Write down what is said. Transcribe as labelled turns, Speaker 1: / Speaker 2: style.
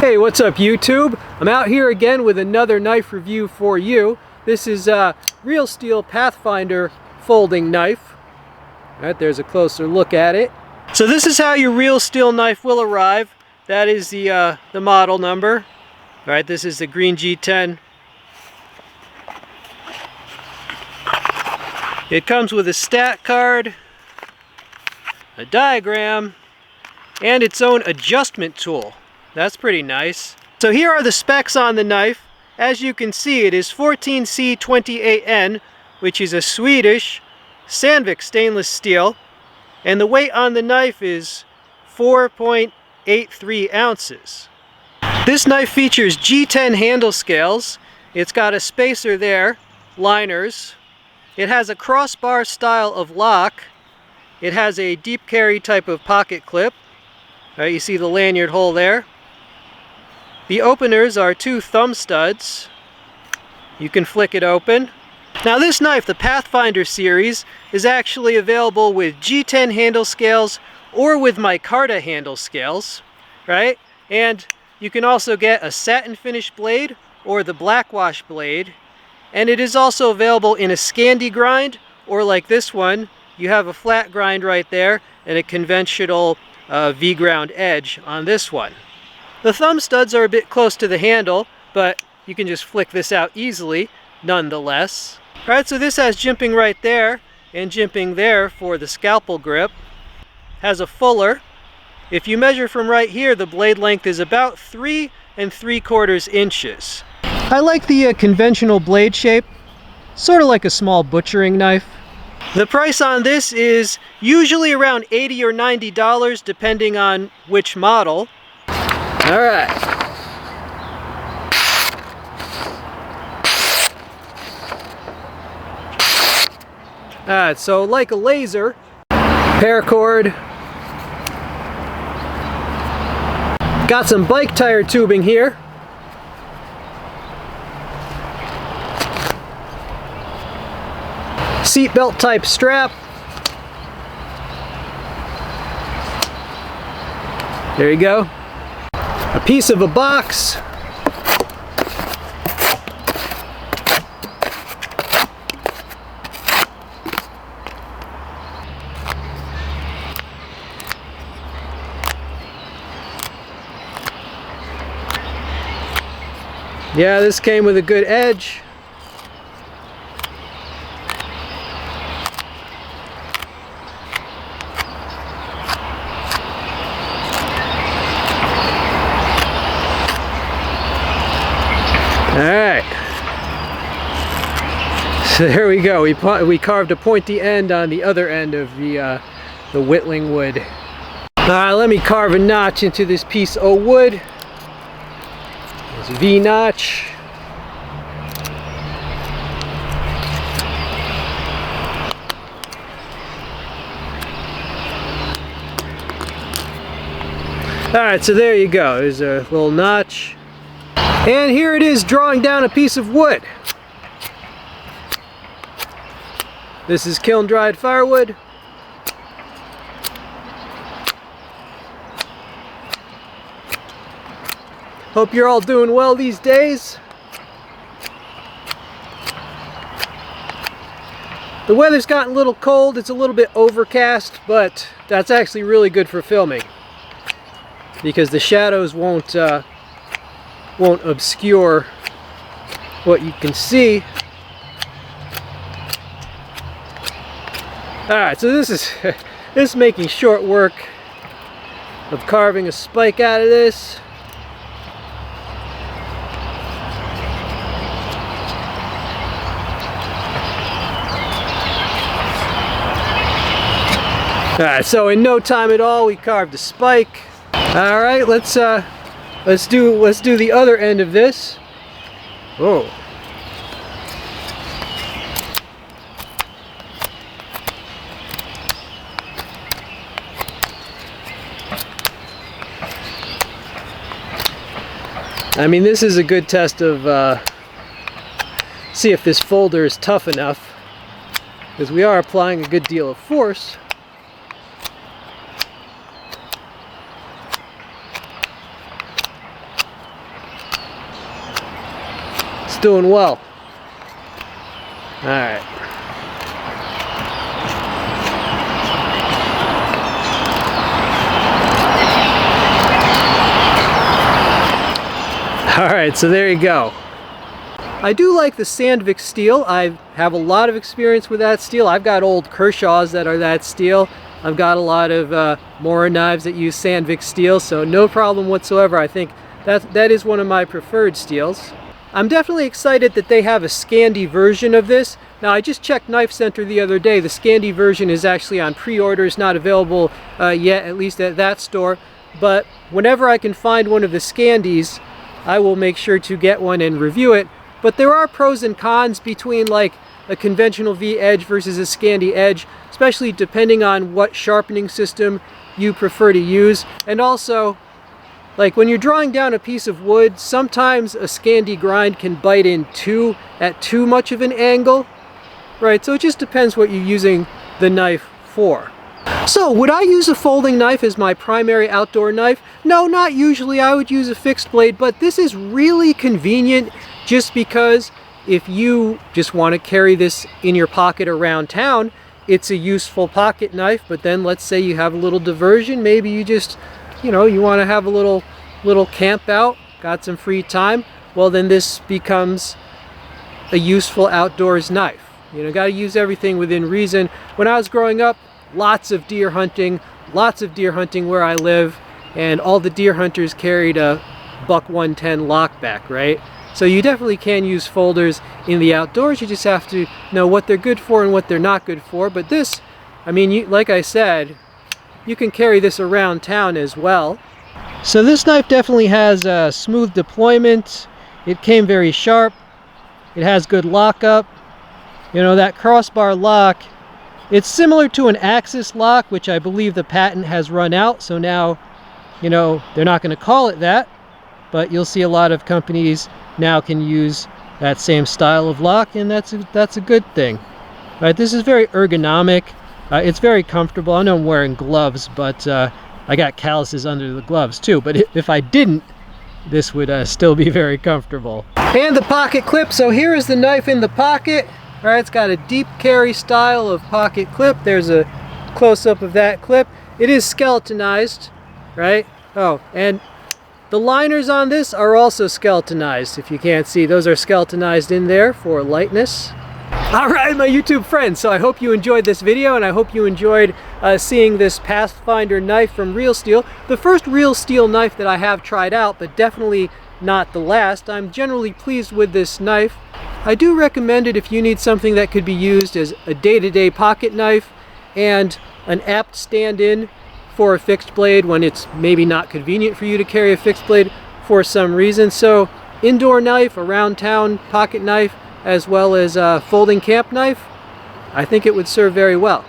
Speaker 1: Hey, what's up YouTube? I'm out here again with another knife review for you. This is a Real Steel Pathfinder folding knife. Alright, there's a closer look at it. So this is how your Real Steel knife will arrive. That is the model number. Alright, this is the green G10. It comes with a stat card, a diagram, and its own adjustment tool. That's pretty nice. So here are the specs on the knife. As you can see, it is 14C28N, which is a Swedish Sandvik stainless steel, and the weight on the knife is 4.83 ounces. This knife features G10 handle scales. It's got a spacer there, liners. It has a crossbar style of lock. It has a deep carry type of pocket clip. You see the lanyard hole there. The openers are two thumb studs. You can flick it open. Now this knife, the Pathfinder series, is actually available with G10 handle scales or with micarta handle scales, right? And you can also get a satin finish blade or the blackwash blade. And it is also available in a Scandi grind, or like this one, you have a flat grind right there and a conventional V-ground edge on this one. The thumb studs are a bit close to the handle, but you can just flick this out easily, nonetheless. Alright, so this has jimping right there, and jimping there for the scalpel grip. Has a fuller. If you measure from right here, the blade length is about 3 3/4 inches. I like the conventional blade shape, sort of like a small butchering knife. The price on this is usually around $80 or $90, depending on which model. Alright. Alright, so like a laser, paracord. Got some bike tire tubing here. Seatbelt type strap. There you go. A piece of a box. Yeah, this came with a good edge. Alright, so there we go. We carved a pointy end on the other end of the whittling wood. Alright, let me carve a notch into this piece of wood. There's a V-notch. Alright, so there you go. There's a little notch. And here it is drawing down a piece of wood. This is kiln dried firewood. Hope you're all doing well these days. The weather's gotten a little cold. It's a little bit overcast, but that's actually really good for filming because the shadows won't obscure what you can see. Alright, so this is making short work of carving a spike out of this. Alright, so in no time at all we carved a spike. Alright, let's do the other end of this. Oh. I mean, this is a good test of see if this folder is tough enough, because we are applying a good deal of force. It's doing well. All right. All right, so there you go. I do like the Sandvik steel. I have a lot of experience with that steel. I've got old Kershaws that are that steel. I've got a lot of Mora knives that use Sandvik steel, so no problem whatsoever. I think that is one of my preferred steels. I'm definitely excited that they have a Scandi version of this. Now, I just checked Knife Center the other day. The Scandi version is actually on pre-order. It's not available yet, at least at that store. But whenever I can find one of the Scandis, I will make sure to get one and review it. But there are pros and cons between like a conventional V edge versus a Scandi edge, especially depending on what sharpening system you prefer to use. And also, like when you're drawing down a piece of wood, sometimes a Scandi grind can bite in at too much of an angle, right? So it just depends what you're using the knife for. So, would I use a folding knife as my primary outdoor knife? No, not usually. I would use a fixed blade, but this is really convenient just because if you just want to carry this in your pocket around town, it's a useful pocket knife. But then let's say you have a little diversion, maybe you just, you know, you want to have a little camp out, got some free time, well then this becomes a useful outdoors knife. You know, got to use everything within reason. When I was growing up, lots of deer hunting where I live, and all the deer hunters carried a buck 110 lockback, right? So you definitely can use folders in the outdoors. You just have to know what they're good for and what they're not good for. But this, I mean, like I said, you can carry this around town as well. So this knife definitely has a smooth deployment. It came very sharp. It has good lockup. You know, that crossbar lock, it's similar to an Axis lock, which I believe the patent has run out. So now, you know, they're not going to call it that, but you'll see a lot of companies now can use that same style of lock, and that's a good thing. All right, this is very ergonomic. It's very comfortable. I know I'm wearing gloves, but I got calluses under the gloves too. But if I didn't, this would still be very comfortable. And the pocket clip. So here is the knife in the pocket. All right, it's got a deep carry style of pocket clip. There's a close-up of that clip. It is skeletonized, right? Oh, and the liners on this are also skeletonized. If you can't see, those are skeletonized in there for lightness. All right, my YouTube friends, so I hope you enjoyed this video, and I hope you enjoyed seeing this Pathfinder knife from Real Steel. The first Real Steel knife that I have tried out, but definitely not the last. I'm generally pleased with this knife. I do recommend it if you need something that could be used as a day-to-day pocket knife and an apt stand-in for a fixed blade when it's maybe not convenient for you to carry a fixed blade for some reason. So indoor knife, around town pocket knife, as well as a folding camp knife, I think it would serve very well.